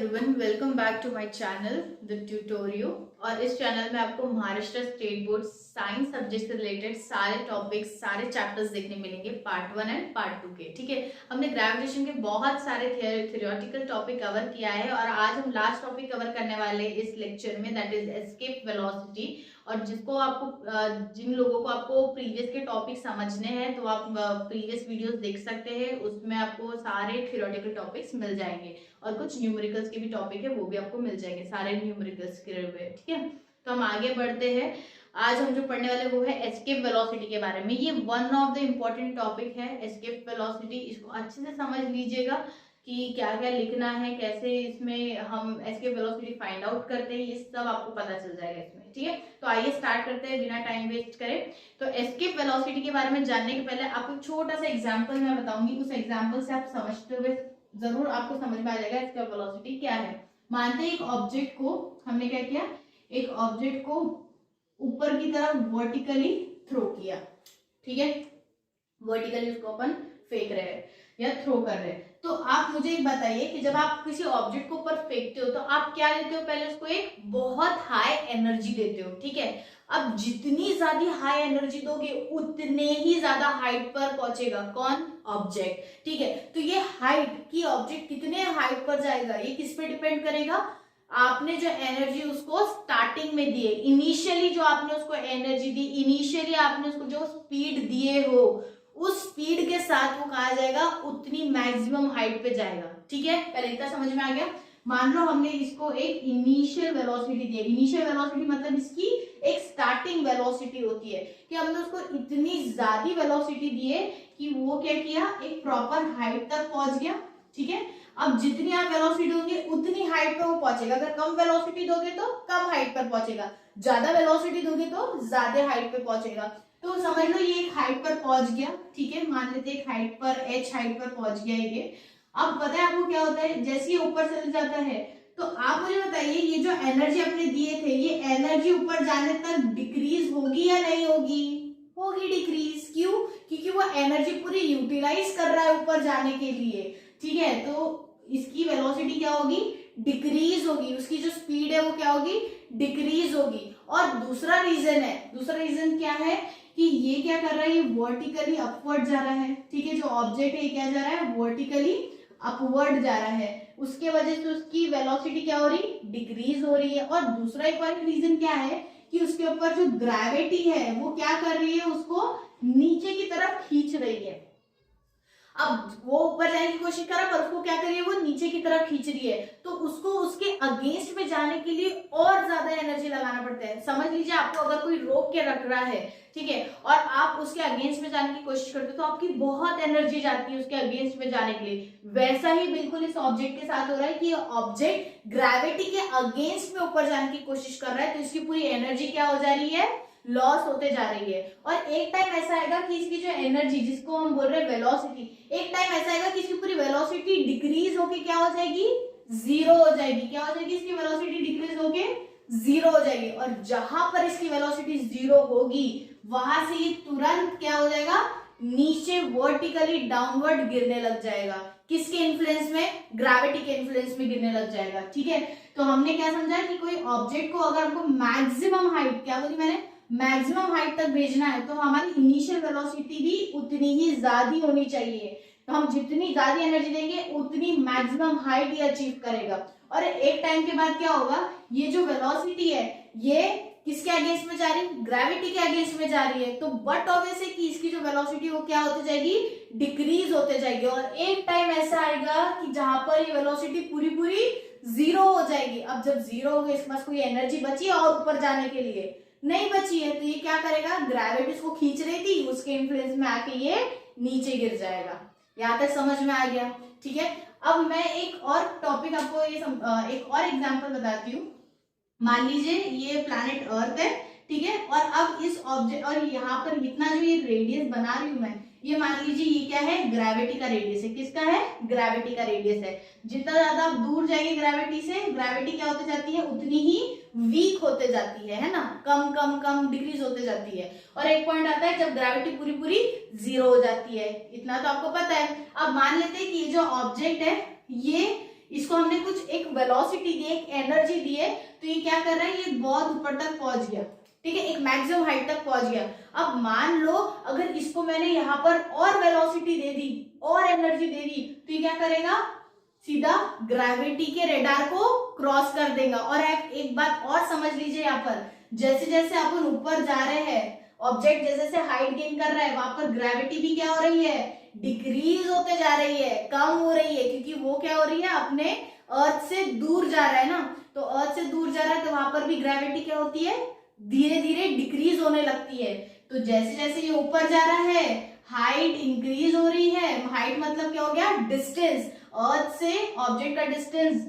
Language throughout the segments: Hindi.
Everyone, welcome back to my channel the Tutorio. और इस चैनल में आपको Maharashtra state board science subject से रिलेटेड सारे टॉपिक्स, सारे चैप्टर्स देखने मिलेंगे, पार्ट 1 एंड पार्ट 2 के। ठीक है, हमने ग्रेविटेशन के बहुत सारे थियोरेटिकल टॉपिक कवर किया है और आज हम लास्ट टॉपिक कवर करने वाले हैं इस लेक्चर में, दैट इज एस्केप वेलोसिटी। और जिसको आपको जिन लोगों को आपको प्रीवियस के टॉपिक समझने हैं तो आप प्रीवियस वीडियोस देख सकते हैं, उसमें आपको सारे थियोरेटिकल टॉपिक्स मिल जाएंगे और कुछ न्यूमेरिकल्स के भी टॉपिक है वो भी आपको मिल जाएंगे, सारे न्यूमेरिकल्स के हुए। ठीक है, तो हम आगे बढ़ते हैं। आज हम जो पढ़ने वाले वो है एस्केप वेलोसिटी के बारे में। ये one of the important topic है एस्केप वेलोसिटी। इसको अच्छे से समझ लीजिएगा कि क्या क्या लिखना है, कैसे इसमें हम एस्केप वेलोसिटी फाइंड आउट करते हैं, ये सब आपको पता चल जाएगा इसमें। ठीक है, तो आइए स्टार्ट करते हैं बिना टाइम वेस्ट करें। तो एस्केप वेलोसिटी के बारे में जानने के पहले आपको एक छोटा सा एग्जांपल मैं बताऊंगी, उस एग्जांपल से आप समझते हुए जरूर आपको समझ में आ जाएगा एस्केप वेलोसिटी क्या है। मानते हैं एक ऑब्जेक्ट को हमने क्या किया, एक ऑब्जेक्ट को ऊपर की तरफ वर्टिकली थ्रो किया। ठीक है, वर्टिकली उसको अपन फेंक रहे हैं या थ्रो कर रहे हैं। तो आप मुझे एक बताइए कि जब आप किसी ऑब्जेक्ट को ऊपर फेंकते हो तो आप क्या लेते हो, पहले उसको एक बहुत हाई एनर्जी देते हो। ठीक है, अब जितनी ज्यादा हाई एनर्जी दोगे उतने ही ज्यादा हाइट पर पहुंचेगा कौन, ऑब्जेक्ट। ठीक है, तो ये हाइट की ऑब्जेक्ट कितने हाइट पर जाएगा ये किस पे डिपेंड करेगा, आपने जो एनर्जी उसको स्टार्टिंग में दिए, इनिशियली जो आपने उसको एनर्जी दी, इनिशियली आपने उसको जो स्पीड दिए हो, उस स्पीड के साथ वो कहा जाएगा उतनी मैक्सिमम हाइट पे जाएगा। ठीक है, पहले इतना समझ में आ गया। मान लो हमने इसको एक इनिशियल वेलोसिटी दी। इनिशियल वेलोसिटी मतलब इसकी एक स्टार्टिंग वेलोसिटी होती है कि हमने उसको इतनी ज्यादा वेलोसिटी दी है कि वो क्या किया, एक प्रॉपर हाइट तक पहुंच गया। ठीक है, अब जितनी आप वेलोसिटी दोगे उतनी हाइट पर वो पहुंचेगा। अगर कम वेलोसिटी दोगे तो कम हाइट पर पहुंचेगा, ज्यादा वेलोसिटी दोगे तो ज्यादा हाइट पर पहुंचेगा। तो समझ लो ये एक हाइट पर पहुंच गया। ठीक है, मान लेते हैं एक हाइट पर, एच हाइट पर पहुंच गया ये। अब पता है आपको क्या होता है, जैसे ही ऊपर चल जाता है तो आप मुझे बताइए ये जो एनर्जी अपने दिए थे, ये एनर्जी ऊपर जाने तक डिक्रीज होगी या नहीं होगी, होगी डिक्रीज। क्यों, क्योंकि वो एनर्जी पूरी यूटिलाइज कर रहा है ऊपर जाने के लिए। ठीक है, तो इसकी वेलोसिटी क्या होगी, डिक्रीज होगी, उसकी जो स्पीड है वो क्या होगी, डिक्रीज होगी। और दूसरा रीजन है, दूसरा रीजन क्या है कि ये क्या कर रहा है, ये वर्टिकली अपवर्ड जा रहा है। ठीक है, जो ऑब्जेक्ट है ये क्या जा रहा है, वर्टिकली अपवर्ड जा रहा है, उसके वजह से उसकी वेलोसिटी क्या हो रही, डिक्रीज हो रही है। और दूसरा एक और रीजन क्या है कि उसके ऊपर जो ग्रेविटी है वो क्या कर रही है, उसको नीचे की तरफ खींच रही है। अब वो ऊपर जाने की कोशिश कर रहा है पर उसको क्या कर रही है, वो नीचे की तरफ खींच रही है, तो उसको उसके अगेंस्ट में जाने के लिए और ज्यादा एनर्जी लगाना पड़ता है। समझ लीजिए आपको अगर कोई रोक के रख रहा है, ठीक है, और आप उसके अगेंस्ट में जाने की कोशिश करते हो तो आपकी बहुत एनर्जी जाती है उसके अगेंस्ट में जाने के लिए। वैसा ही बिल्कुल इस ऑब्जेक्ट के साथ हो रहा है कि ऑब्जेक्ट ग्रेविटी के अगेंस्ट में ऊपर जाने की कोशिश कर रहा है, तो इसकी पूरी एनर्जी क्या हो जा रही है, लॉस होते जा रही है। और एक टाइम ऐसा आएगा कि इसकी जो एनर्जी, जिसको हम बोल रहे हैं वेलोसिटी, एक टाइम ऐसा आएगा कि इसकी पूरी वेलोसिटी डिक्रीज होके क्या हो जाएगी, जीरो हो जाएगी। क्या हो जाएगी, इसकी वेलोसिटी डिक्रीज होके जीरो हो जाएगी। और जहां पर इसकी वेलोसिटी जीरो होगी वहां से ये तुरंत क्या हो जाएगा, नीचे वर्टिकली डाउनवर्ड गिरने लग जाएगा। किसके इन्फ्लुएंस में, ग्रेविटी के इन्फ्लुएंस में गिरने लग जाएगा। ठीक है, तो हमने क्या समझा कि कोई ऑब्जेक्ट को अगर हमको मैक्सिमम हाइट, क्या बोली मैंने, मैक्सिमम हाइट तक भेजना है तो हमारी इनिशियल वेलोसिटी भी उतनी ही ज्यादा होनी चाहिए। तो हम जितनी ज्यादा एनर्जी देंगे उतनी मैक्सिमम हाइट ही अचीव करेगा। और एक टाइम के बाद क्या होगा, ये जो वेलोसिटी है ये किसके अगेंस्ट में जा रही है, ग्रेविटी के अगेंस्ट में जा रही है। तो बट ऑब्वियस है कि इसकी जो वेलोसिटी वो क्या होती जाएगी, डिक्रीज होते जाएगी। और एक टाइम ऐसा आएगा कि जहां पर ये वेलोसिटी पूरी पूरी जीरो हो जाएगी। अब जब जीरो हो गई, इसके पास कोई एनर्जी बची है और ऊपर जाने के लिए नहीं बची है, तो ये क्या करेगा, ग्रेविटी इसको खींच रही थी, उसके इन्फ्लुएंस में आके ये नीचे गिर जाएगा। यहां तक समझ में आ गया। ठीक है, अब मैं एक और टॉपिक आपको एक और एग्जांपल बताती हूँ। मान लीजिए ये प्लैनेट अर्थ है, ठीक है, और अब इस ऑब्जेक्ट, और यहाँ पर इतना जो ये रेडियस बना रही हूं मैं, ये मान लीजिए ये क्या है, ग्रेविटी का रेडियस है। किसका है, ग्रेविटी का रेडियस है। जितना ज्यादा आप दूर जाएंगे ग्रेविटी से, ग्रेविटी क्या होती जाती है, उतनी ही वीक होते जाती है ना, कम कम कम डिक्रीज होते जाती है। और एक पॉइंट आता है जब ग्रेविटी पूरी पूरी जीरो हो जाती है। इतना तो आपको पता है। अब मान लेते हैं कि ये जो ऑब्जेक्ट है ये इसको हमने कुछ एक वेलोसिटी दी, एक एनर्जी दी है, तो ये क्या कर रहा है, ये बहुत ऊपर तक पहुंच गया, ठीक है, एक मैक्सिमम हाइट तक पहुंच गया। अब मान लो अगर इसको मैंने यहाँ पर और वेलोसिटी दे दी और एनर्जी दे दी, तो ये क्या करेगा, सीधा ग्रेविटी के रेडार को क्रॉस कर देगा। और एक बात और समझ लीजिए, यहाँ पर जैसे जैसे अपन ऊपर जा रहे हैं, ऑब्जेक्ट जैसे जैसे हाइट गेन कर रहा है, वहां पर ग्रेविटी भी क्या हो रही है, डिक्रीज होते जा रही है, कम हो रही है, क्योंकि वो क्या हो रही है, अपने अर्थ से दूर जा रहा है ना, तो अर्थ से दूर जा रहा है तो वहां पर भी ग्रेविटी क्या होती है, धीरे धीरे डिक्रीज होने लगती है। तो जैसे जैसे ये ऊपर जा रहा है, हाइट इंक्रीज हो रही है, हाइट मतलब क्या हो गया, डिस्टेंस, अर्थ से ऑब्जेक्ट का डिस्टेंस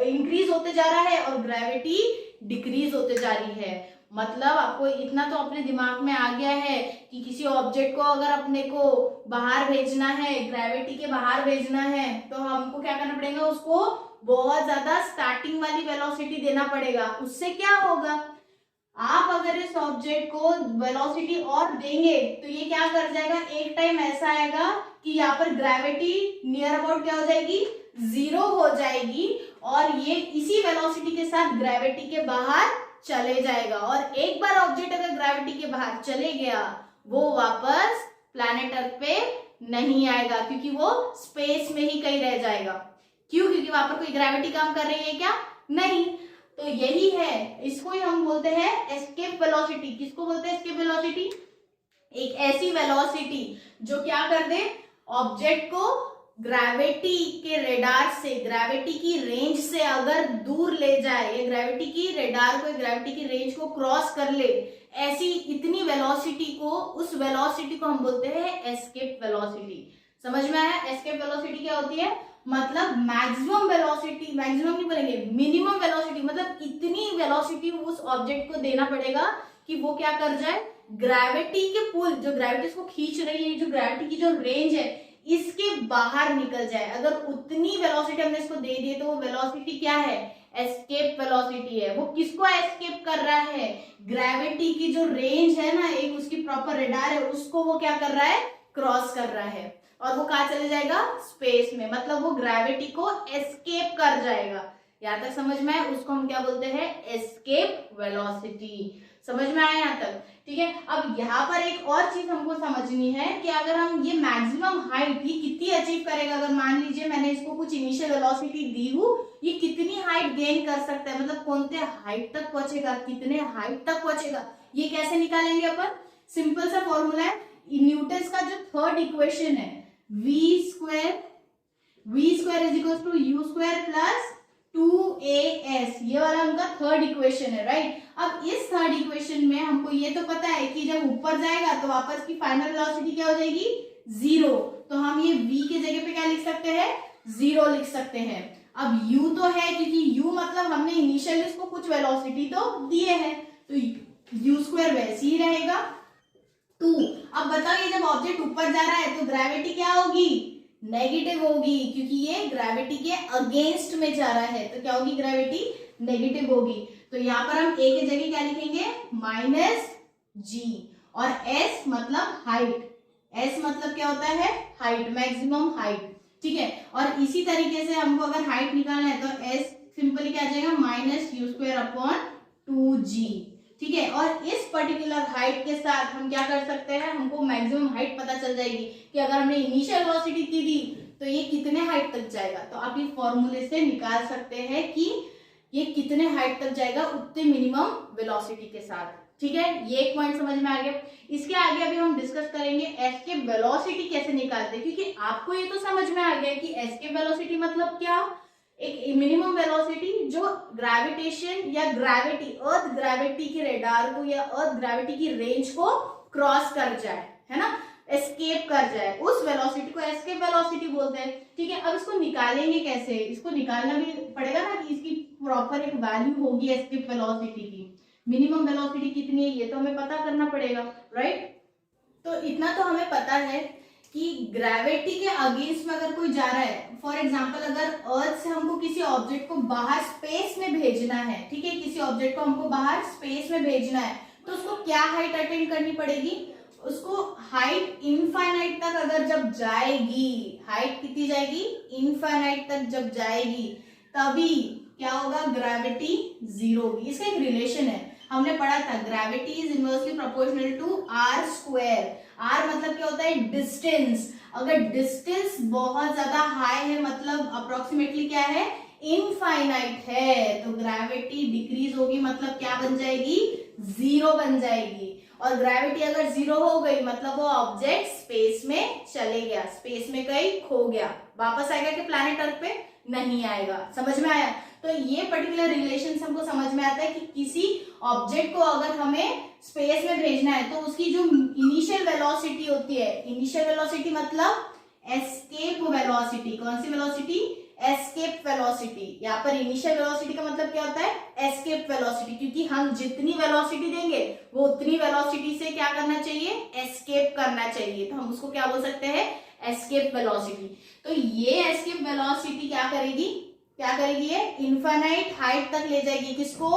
इंक्रीज होते जा रहा है और ग्रेविटी डिक्रीज होते जा रही है। मतलब आपको इतना तो अपने दिमाग में आ गया है कि किसी ऑब्जेक्ट को अगर अपने को बाहर भेजना है, ग्रेविटी के बाहर भेजना है, तो हमको क्या करना पड़ेगा, उसको बहुत ज्यादा स्टार्टिंग वाली वेलोसिटी देना पड़ेगा। उससे क्या होगा, आप अगर इस ऑब्जेक्ट को वेलोसिटी और देंगे तो ये क्या कर जाएगा, एक टाइम ऐसा आएगा कि यहाँ पर ग्रेविटी नियर अबाउट क्या हो जाएगी, 0 हो जाएगी, और ये इसी वेलोसिटी के साथ ग्रेविटी के बाहर चले जाएगा। और एक बार ऑब्जेक्ट अगर ग्रेविटी के बाहर चले गया, वो वापस प्लैनेट अर्थ पे नहीं आएगा, क्योंकि वो स्पेस में ही कहीं रह जाएगा। क्यों, क्योंकि वहां पर कोई ग्रेविटी काम कर रही है क्या, नहीं। तो यही है, इसको ही हम बोलते हैं एस्केप वेलोसिटी। किसको बोलते हैं एस्केप वेलोसिटी, एक ऐसी वेलोसिटी जो क्या कर दे, ऑब्जेक्ट को ग्रेविटी के रेडार से, ग्रेविटी की रेंज से अगर दूर ले जाए, या ग्रेविटी की रेडार को, ग्रेविटी की रेंज को क्रॉस कर ले, ऐसी इतनी वेलोसिटी को, उस वेलोसिटी को हम बोलते हैं एस्केप वेलोसिटी। समझ में आया, एस्केप वेलोसिटी क्या होती है, मतलब मैक्सिमम वेलोसिटी, मैक्सिमम नहीं बोलेंगे, मिनिमम वेलोसिटी, मतलब इतनी वेलोसिटी उस ऑब्जेक्ट को देना पड़ेगा कि वो क्या कर जाए, ग्रेविटी के पुल, जो ग्रेविटी इसको खींच रही है, जो ग्रेविटी की जो रेंज है, इसके बाहर निकल जाए। अगर उतनी वेलोसिटी हमने इसको दे दी तो वो वेलोसिटी क्या है, एस्केप वेलोसिटी है। वो किसको एस्केप कर रहा है, ग्रेविटी की जो रेंज है ना, एक उसकी प्रॉपर रेडार है, उसको वो क्या कर रहा है, क्रॉस कर रहा है, और वो कहाँ चले जाएगा, स्पेस में, मतलब वो ग्रेविटी को एस्केप कर जाएगा। यहाँ तक समझ में आया, उसको हम क्या बोलते हैं, एस्केप वेलोसिटी। समझ में आया यहाँ तक, ठीक है। अब यहाँ पर एक और चीज हमको समझनी है कि अगर हम ये मैक्सिमम हाइट ये कितनी अचीव करेगा, अगर मान लीजिए मैंने इसको कुछ इनिशियल वेलोसिटी दी हूँ, ये कितनी हाइट गेन कर सकता है, मतलब कौन से हाइट तक पहुंचेगा, कितने हाइट तक पहुंचेगा, ये कैसे निकालेंगे अपन, सिंपल सा फॉर्मूला है, न्यूटन का जो थर्ड इक्वेशन है, v square is equal to u square plus 2as, ये वाला उनका थर्ड इक्वेशन है, राइट। अब इस थर्ड इक्वेशन में हमको ये तो पता है कि जब ऊपर जाएगा तो वापस की फाइनल वेलोसिटी क्या हो जाएगी, 0, तो हम ये v के जगह पे क्या लिख सकते हैं, 0 लिख सकते हैं। अब u तो है, क्योंकि u मतलब हमने इनिशियल इसको कुछ वेलोसिटी तो दिए है, तो u स्क्वायर वैसे ही रहेगा 2। अब बताओ, ये जब ऑब्जेक्ट ऊपर जा रहा है तो ग्रेविटी क्या होगी, नेगेटिव होगी, क्योंकि ये ग्रेविटी के अगेंस्ट में जा रहा है, तो क्या होगी, ग्रेविटी नेगेटिव होगी। तो यहाँ पर हम a के जगह क्या लिखेंगे, -g, और s मतलब हाइट, s मतलब क्या होता है, हाइट, मैक्सिमम हाइट, ठीक है। और इसी तरीके से हमको अगर हाइट निकालना है तो s सिंपली क्या आ जाएगा, -u²/2g, ठीक है। और इस पर्टिकुलर हाइट के साथ हम क्या कर सकते हैं, हमको मैक्सिमम हाइट पता चल जाएगी कि अगर हमने इनिशियल वेलोसिटी दी तो ये कितने हाइट तक जाएगा, तो आप ये फॉर्मूले से निकाल सकते हैं कि ये कितने हाइट तक जाएगा उतने मिनिमम वेलोसिटी के साथ, ठीक है। ये एक पॉइंट समझ में आ गया। इसके आगे अभी हम डिस्कस करेंगे एस्केप वेलोसिटी कैसे निकालते हैं, क्योंकि आपको ये तो समझ में आ गया कि एस्केप वेलोसिटी मतलब क्या, एक मिनिमम वेलोसिटी जो ग्रेविटेशन या ग्रेविटी, अर्थ ग्रेविटी के रेडार को या अर्थ ग्रेविटी की रेंज को क्रॉस कर जाए, है ना, एस्केप कर जाए, उस वेलोसिटी को एस्केप वेलोसिटी बोलते हैं, ठीक है। अब इसको निकालेंगे कैसे, इसको निकालना भी पड़ेगा ना कि इसकी प्रॉपर एक वैल्यू होगी एस्केप वेलोसिटी की, मिनिमम वेलोसिटी कितनी है ये तो हमें पता करना पड़ेगा, राइट। तो इतना तो हमें पता है कि ग्रेविटी के अगेंस्ट में अगर कोई जा रहा है, फॉर एग्जांपल अगर अर्थ से हमको किसी ऑब्जेक्ट को बाहर स्पेस में भेजना है, ठीक है, किसी ऑब्जेक्ट को हमको बाहर स्पेस में भेजना है, तो उसको क्या हाइट अटेन करनी पड़ेगी, उसको हाइट इनफाइनाइट तक अगर जब जाएगी, हाइट कितनी जाएगी, इनफाइनाइट तक जब जाएगी, तभी क्या होगा, ग्रेविटी जीरो होगी। इसका एक रिलेशन है, हमने पढ़ा था, gravity is inversely proportional to R square. R मतलब क्या होता है, डिस्टेंस। अगर डिस्टेंस बहुत ज्यादा हाई है, मतलब अप्रोक्सीमेटली क्या है, इनफाइनाइट है, तो ग्रेविटी डिक्रीज होगी, मतलब क्या बन जाएगी, जीरो बन जाएगी। और ग्रेविटी अगर जीरो हो गई मतलब वो ऑब्जेक्ट स्पेस में चले गया, स्पेस में कहीं खो गया, वापस आएगा कि प्लैनेट अर्थ पे नहीं आएगा। समझ में आया? तो ये पर्टिकुलर रिलेशन हमको समझ में आता है कि किसी ऑब्जेक्ट को अगर हमें स्पेस में भेजना है तो उसकी जो इनिशियल वेलोसिटी होती है, इनिशियल वेलोसिटी मतलब एस्केप वेलोसिटी। कौन सी वेलोसिटी, एस्केप वेलोसिटी। यहाँ पर इनिशियल वेलोसिटी का मतलब क्या होता है, एस्केप वेलोसिटी, क्योंकि हम जितनी वेलोसिटी देंगे वो उतनी वेलोसिटी से क्या करना चाहिए, एस्केप करना चाहिए। तो हम उसको क्या बोल सकते हैं, एस्केप वेलोसिटी। तो ये एस्केप वेलोसिटी क्या करेगी, ये इनफाइनाइट हाइट तक ले जाएगी। किसको,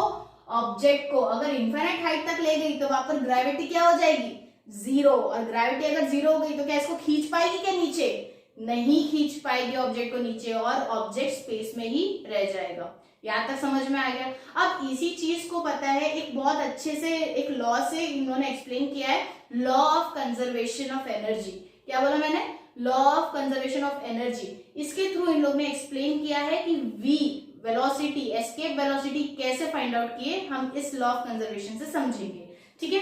ऑब्जेक्ट को। अगर इनफाइनाइट हाइट तक ले गई तो वहां पर ग्रेविटी क्या हो जाएगी, जीरो। और ग्रेविटी अगर जीरो हो गई तो क्या इसको खींच पाएगी क्या नीचे, नहीं खींच पाएगी ऑब्जेक्ट को नीचे, और ऑब्जेक्ट स्पेस में ही रह जाएगा। यहाँ तक समझ में आ गया? अब इसी चीज को पता है, एक बहुत अच्छे से एक लॉ से इन्होंने एक्सप्लेन किया है, law of conservation of energy. क्या बोला मैंने, law of conservation of energy. इसके थ्रू इन लोग ने एक्सप्लेन किया है कि v वेलोसिटी, एस्केप वेलोसिटी कैसे फाइंड आउट किए, हम इस लॉ ऑफ कंजर्वेशन से समझेंगे। ठीक है,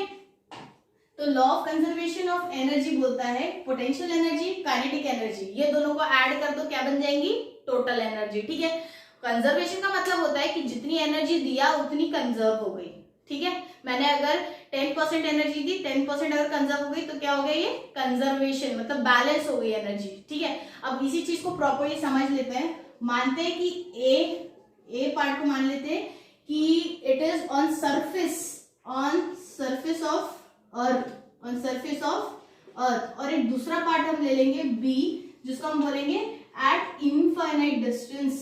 तो law of conservation of energy बोलता है पोटेंशियल एनर्जी, काइनेटिक एनर्जी, ये दोनों को ऐड कर दो, क्या बन जाएंगी, टोटल एनर्जी। ठीक है, कंजर्वेशन का मतलब होता है कि जितनी एनर्जी दिया उतनी कंजर्व हो गई। ठीक है, मैंने अगर 10% एनर्जी दी, 10% अगर कंजर्व हो गई तो क्या हो गया, ये कंजर्वेशन, मतलब बैलेंस हो गई एनर्जी। ठीक है, अब इसी चीज को प्रॉपर्ली समझ लेते हैं। मानते हैं कि ए पार्ट को मान लेते हैं कि it is on surface of earth, और एक दूसरा पार्ट हम ले लेंगे बी, जिसको हम बोलेंगे eight infinite distance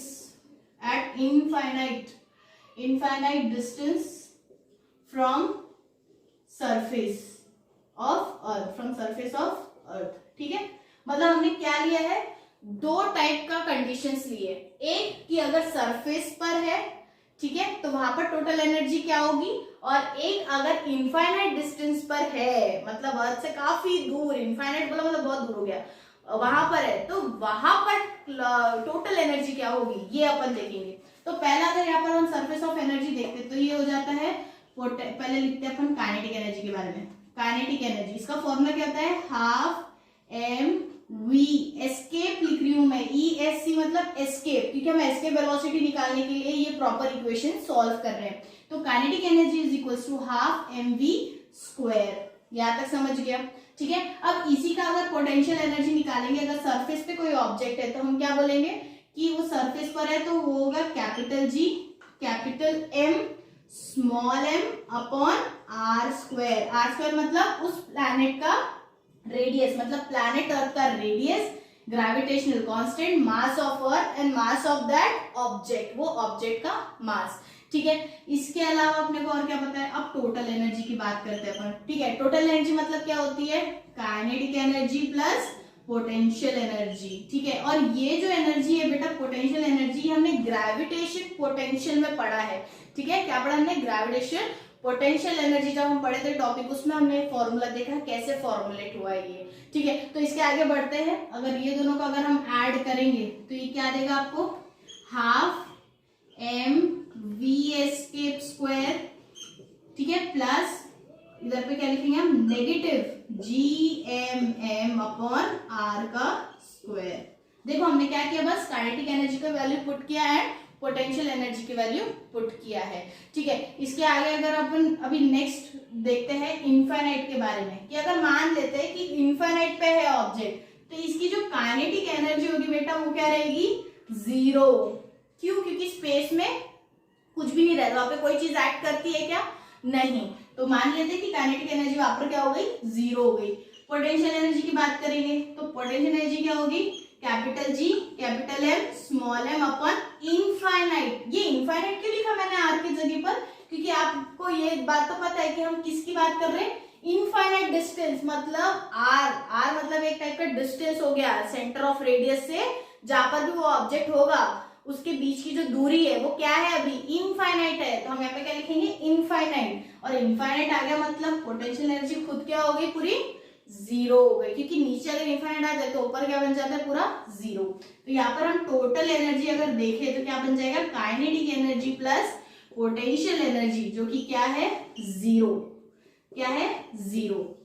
from surface of earth. ठीक है, मतलब हमने क्या लिया है, दो टाइप का कंडीशंस लिए। एक कि अगर सरफेस पर है, ठीक है, तो वहां पर टोटल एनर्जी क्या होगी, और एक अगर इनफाइनाइट डिस्टेंस पर है, मतलब अर्थ से काफी दूर, इनफाइनाइट बोला मतलब बहुत दूर हो गया, वहां पर है, तो वहां पर टोटल एनर्जी क्या होगी, ये अपन देखेंगे। तो पहला अगर यहाँ पर हम सरफेस ऑफ एनर्जी देखते तो ये हो जाता है, पहले लिखते हैं अपन काइनेटिक एनर्जी के बारे में। काइनेटिक एनर्जी, इसका फॉर्मूला क्या होता है, हाफ एम वी, एस्केप लिख रही हूं मैं, ESC मतलब एस्केप, क्योंकि हम एस्केप वेलोसिटी निकालने के लिए ये प्रॉपर इक्वेशन सॉल्व कर रहे हैं। तो kinetic energy is equals to half mv square. यहां तक समझ गया? ठीक है, अब इसी का अगर पोटेंशियल एनर्जी निकालेंगे, अगर सरफेस पे कोई ऑब्जेक्ट है तो हम क्या बोलेंगे कि वो सरफेस पर है, तो वो होगा capital G capital M small m upon R square. R square मतलब उस प्लैनेट का रेडियस, मतलब प्लैनेट अर्थ का radius, gravitational constant, mass of earth and mass of that object, वो ऑब्जेक्ट का मास। ठीक है, इसके अलावा अपने को और क्या पता है, अब टोटल एनर्जी की बात करते हैं अपन। ठीक है, टोटल एनर्जी मतलब क्या होती है, kinetic energy plus potential energy. ठीक है, और ये जो एनर्जी है बेटा पोटेंशियल एनर्जी, हमने ग्रेविटेशन पोटेंशियल में पढ़ा है। ठीक है, क्या पढ़ा हमने, ग्रेविटेशन पोटेंशियल एनर्जी जब हम पढ़े थे टॉपिक, उसमें हमने फॉर्मूला देखा कैसे फॉर्मुलेट हुआ है ये। ठीक है, तो इसके आगे बढ़ते हैं, अगर ये दोनों को अगर हम ऐड करेंगे तो ये क्या देगा आपको, half M V escape square, ठीक है, प्लस इधर पे क्या लिखेंगे हम, नेगेटिव GMM अपॉन आर का स्क्वायर। देखो हमने क्या किया, बस काइनेटिक एनर्जी का वैल्यू पुट किया है, पोटेंशियल एनर्जी की वैल्यू पुट किया है। ठीक है, इसके आगे अगर अपन अभी नेक्स्ट देखते हैं इनफाइनाइट के बारे में, कि अगर मान लेते हैं कि इनफाइनाइट पे है ऑब्जेक्ट, तो इसकी जो काइनेटिक एनर्जी होगी बेटा वो क्या रहेगी, जीरो। क्यों, क्योंकि स्पेस में कुछ भी नहीं रहता, वहां पे कोई चीज एक्ट करती है क्या, नहीं। तो मान लेते हैं कि काइनेटिक एनर्जी वहां पर क्या हो गई, जीरो हो गई। पोटेंशियल एनर्जी की बात करेंगे तो पोटेंशियल एनर्जी क्या होगी, capital G capital M small m upon infinite. ये इनफाइनाइट क्यों लिखा मैंने आर की जगह पर, क्योंकि आपको ये बात तो पता है कि हम किसकी बात कर रहे हैं, इनफाइनाइट डिस्टेंस मतलब आर मतलब एक टाइप का डिस्टेंस हो गया सेंटर ऑफ रेडियस से, जहां पर भी वो ऑब्जेक्ट होगा उसके बीच की जो दूरी है वो क्या है, अभी इनफाइनाइट है। तो हम यहाँ पे क्या लिखेंगे, इनफाइनाइट। और इनफाइनाइट आ गया मतलब पोटेंशियल एनर्जी खुद क्या हो गई, पूरी जीरो हो गई, क्योंकि नीचे अगर इनफाइनाइट आ जाए तो ऊपर क्या बन जाता है, पूरा जीरो। तो यहाँ पर हम टोटल एनर्जी अगर देखें तो क्या बन जाएगा, kinetic energy plus potential energy, जो कि क्या है, जीरो। क्या है, जीरो।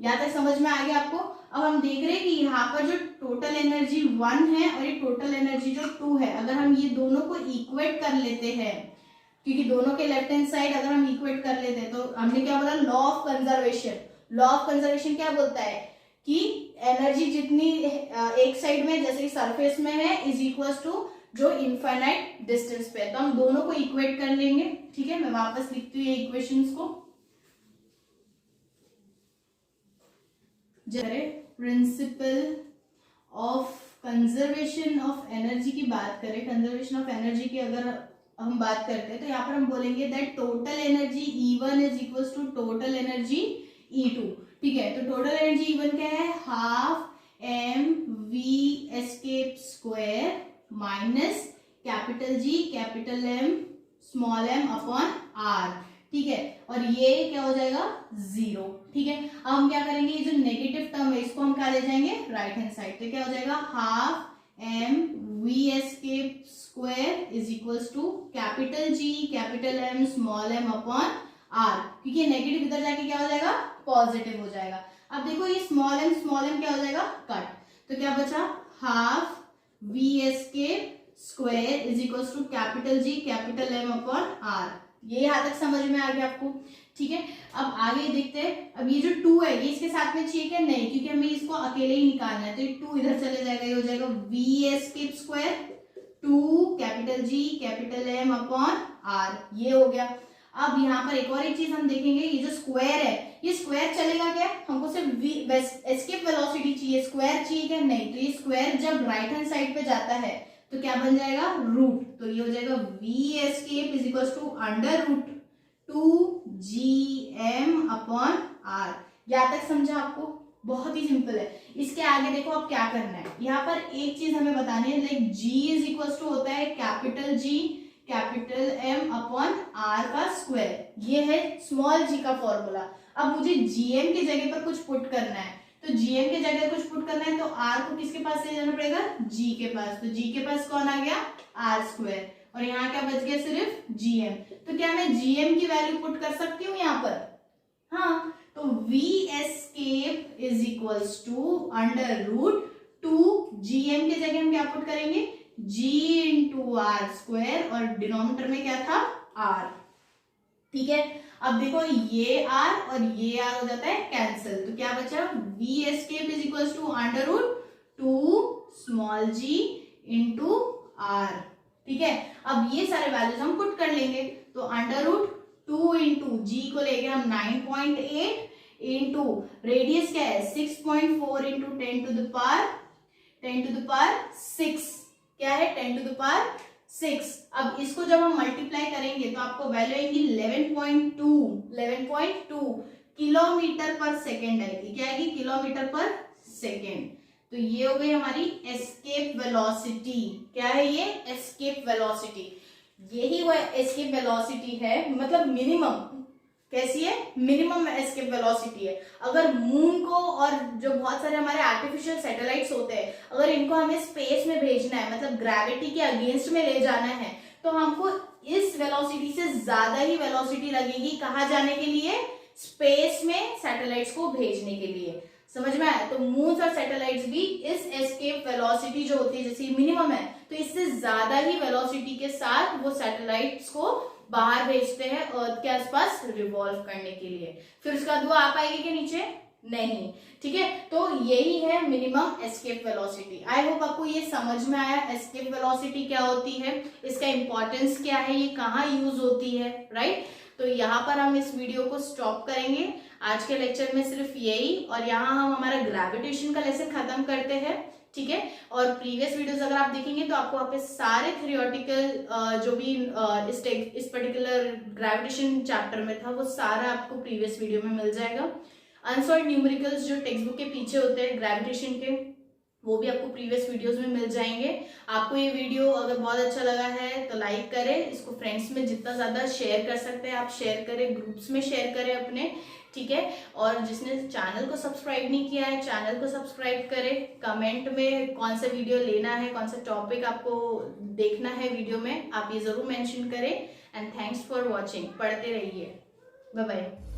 यहाँ तक समझ में आ गया आपको। अब हम देख रहे हैं कि यहाँ पर जो टोटल एनर्जी 1 है और ये टोटल एनर्जी जो 2 है, अगर हम ये दोनों को इक्वेट कर लेते हैं, क्योंकि दोनों के लेफ्ट हैंड साइड अगर हम इक्वेट कर लेते हैं, तो हमने क्या बोला, law of conservation. Law of conservation क्या बोलता है कि एनर्जी जितनी एक साइड में जैसे कि सरफेस में है इज इक्वल टू जो इनफाइनाइट डिस्टेंस पे है। तो हम दोनों को इक्वेट कर लेंगे। ठीक है, मैं वापस लिखती हूँ ये इक्वेशंस को। Principle of conservation of energy की बात करें, कंजर्वेशन ऑफ एनर्जी की अगर हम बात करते हैं तो यहाँ पर हम बोलेंगे that total energy E1 is equal to total energy E2। ठीक है, तो टोटल एनर्जी E1 क्या है, half mv escape square minus capital G capital M small m upon r। ठीक है, और ये क्या हो जाएगा, जीरो। ठीक है, अब हम क्या करेंगे, ये जो नेगेटिव टर्म है इसको हम क्या ले जाएंगे, राइट हैंड साइड। तो क्या हो जाएगा, half M V escape square is equals to capital G capital M small m upon r, क्योंकि नेगेटिव इधर जाके क्या हो जाएगा, पॉजिटिव हो जाएगा। अब देखो ये स्मॉल m क्या हो जाएगा, कट। तो क्या बचा, half V escape square is equals to capital G capital M upon r। ये यहां तक समझ में आ गया आपको। ठीक है, अब आगे देखते हैं। अब ये जो 2 है ये इसके साथ में चाहिए क्या, नहीं, क्योंकि हमें इसको अकेले ही निकालना है। तो ये 2 इधर चले जाएगा, ये हो जाएगा V escape square 2 capital G capital M upon r, ये हो गया। अब यहाँ पर एक और एक चीज हम देखेंगे, ये जो स्क्वायर है ये स्क्वायर चलेगा क्या, हमको सिर्फ एस्केप वेलोसिटी चाहिए, स्क्वायर चाहिए क्या, नहीं। तो ये स्क्वायर जब राइट हैंड साइड पे जाता है तो क्या बन जाएगा, रूट। तो ये हो जाएगा V escape is equal to under root 2gm upon r। यहाँ तक समझा आपको, बहुत ही सिंपल है। इसके आगे देखो अब क्या करना है, यहाँ पर एक चीज हमें बतानी है, like g is equal to होता है capital G capital M upon r का स्क्वायर, ये है स्मॉल g का फॉर्मूला। अब मुझे gm की जगह पर कुछ पुट करना है, तो gm की जगह कुछ पुट करना है तो r को किसके पास ले जाना पड़ेगा, g के पास। तो g के पास कौन आ गया, r स्क्वायर, और यहाँ क्या बच गया, सिर्फ gm। तो क्या मैं gm की वैल्यू पुट कर सकती हूँ यहाँ पर, हाँ। तो v escape is equals to under root 2gm की जगह हम क्या पुट करेंगे, g इंटू आर स्क्वायर, और डिनोमिनेटर में क्या था, r। ठीक है, अब देखो ये r और ये r हो जाता है कैंसिल, तो क्या बचा, v escape is equals to under root 2 small g into r। ठीक है, अब ये सारे वैल्यूज हम पुट कर लेंगे। तो अंडर रूट 2 इंटू जी को लेंगे हम 9.8 इंटू रेडियस क्या है 6.4 इंटू 10 टू द पावर 6, क्या है 10 टू द पावर 6। अब इसको जब हम मल्टीप्लाई करेंगे तो आपको वैल्यू आएगी 11.2 किलोमीटर पर सेकेंड आएगी। क्या आएगी, किलोमीटर पर सेकेंड। तो ये हो गई हमारी एस्केप वेलोसिटी। क्या है ये, एस्केप वेलोसिटी। यही वो एस्केप वेलोसिटी है, मतलब मिनिमम, कैसी है, मिनिमम एस्केप वेलोसिटी है। अगर मून को और जो बहुत सारे हमारे आर्टिफिशियल सैटेलाइट्स होते हैं, अगर इनको हमें स्पेस में भेजना है, मतलब ग्रेविटी के अगेंस्ट में ले जाना है, तो हमको इस वेलोसिटी से ज्यादा ही वेलोसिटी लगेगी कहाँ जाने के लिए, स्पेस में सैटेलाइट्स को भेजने के लिए। समझ में आया। तो मून और सैटेलाइट्स भी इस एस्केप वेलोसिटी जो होती है, जैसे मिनिमम है, तो इससे ज्यादा ही वेलोसिटी के साथ वो सैटेलाइट्स को बाहर भेजते हैं अर्थ के आसपास रिवॉल्व करने के लिए। फिर उसके बाद वो आ पाएगी कि नीचे, नहीं। ठीक है, तो यही है minimum escape velocity. I hope आपको ये समझ में आया एस्केप वेलोसिटी क्या होती है, इसका इंपॉर्टेंस क्या है, ये कहाँ यूज होती है, राइट। तो यहाँ पर हम इस वीडियो को स्टॉप करेंगे। आज के लेक्चर में सिर्फ यही, और यहाँ हम हमारा ग्रेविटेशन का लेसन खत्म करते हैं। ठीक है, और प्रीवियस वीडियोस अगर आप देखेंगे तो आपको वहाँ पे सारे थ्योरेटिकल जो भी इस पर्टिकुलर ग्रेविटेशन चैप्टर में था वो सारा आपको प्रीवियस वीडियो में मिल जाएगा। अनसॉल्व न्यूमेरिकल्स जो टेक्स्ट बुक के पीछे होते हैं ग्रेविटेशन के, वो भी आपको प्रीवियस वीडियोस में मिल जाएंगे। आपको ये वीडियो अगर बहुत अच्छा लगा है तो लाइक करें, इसको फ्रेंड्स में जितना ज़्यादा शेयर कर सकते हैं आप शेयर करें, ग्रुप्स में शेयर करें अपने, ठीक है। और जिसने चैनल को सब्सक्राइब नहीं किया है चैनल को सब्सक्राइब करें। कमेंट में कौन सा वीडियो लेना है, कौन सा टॉपिक आपको देखना है वीडियो में, आप ये ज़रूर मेंशन करें। एंड थैंक्स फॉर वॉचिंग, पढ़ते रहिए, बाय बाय।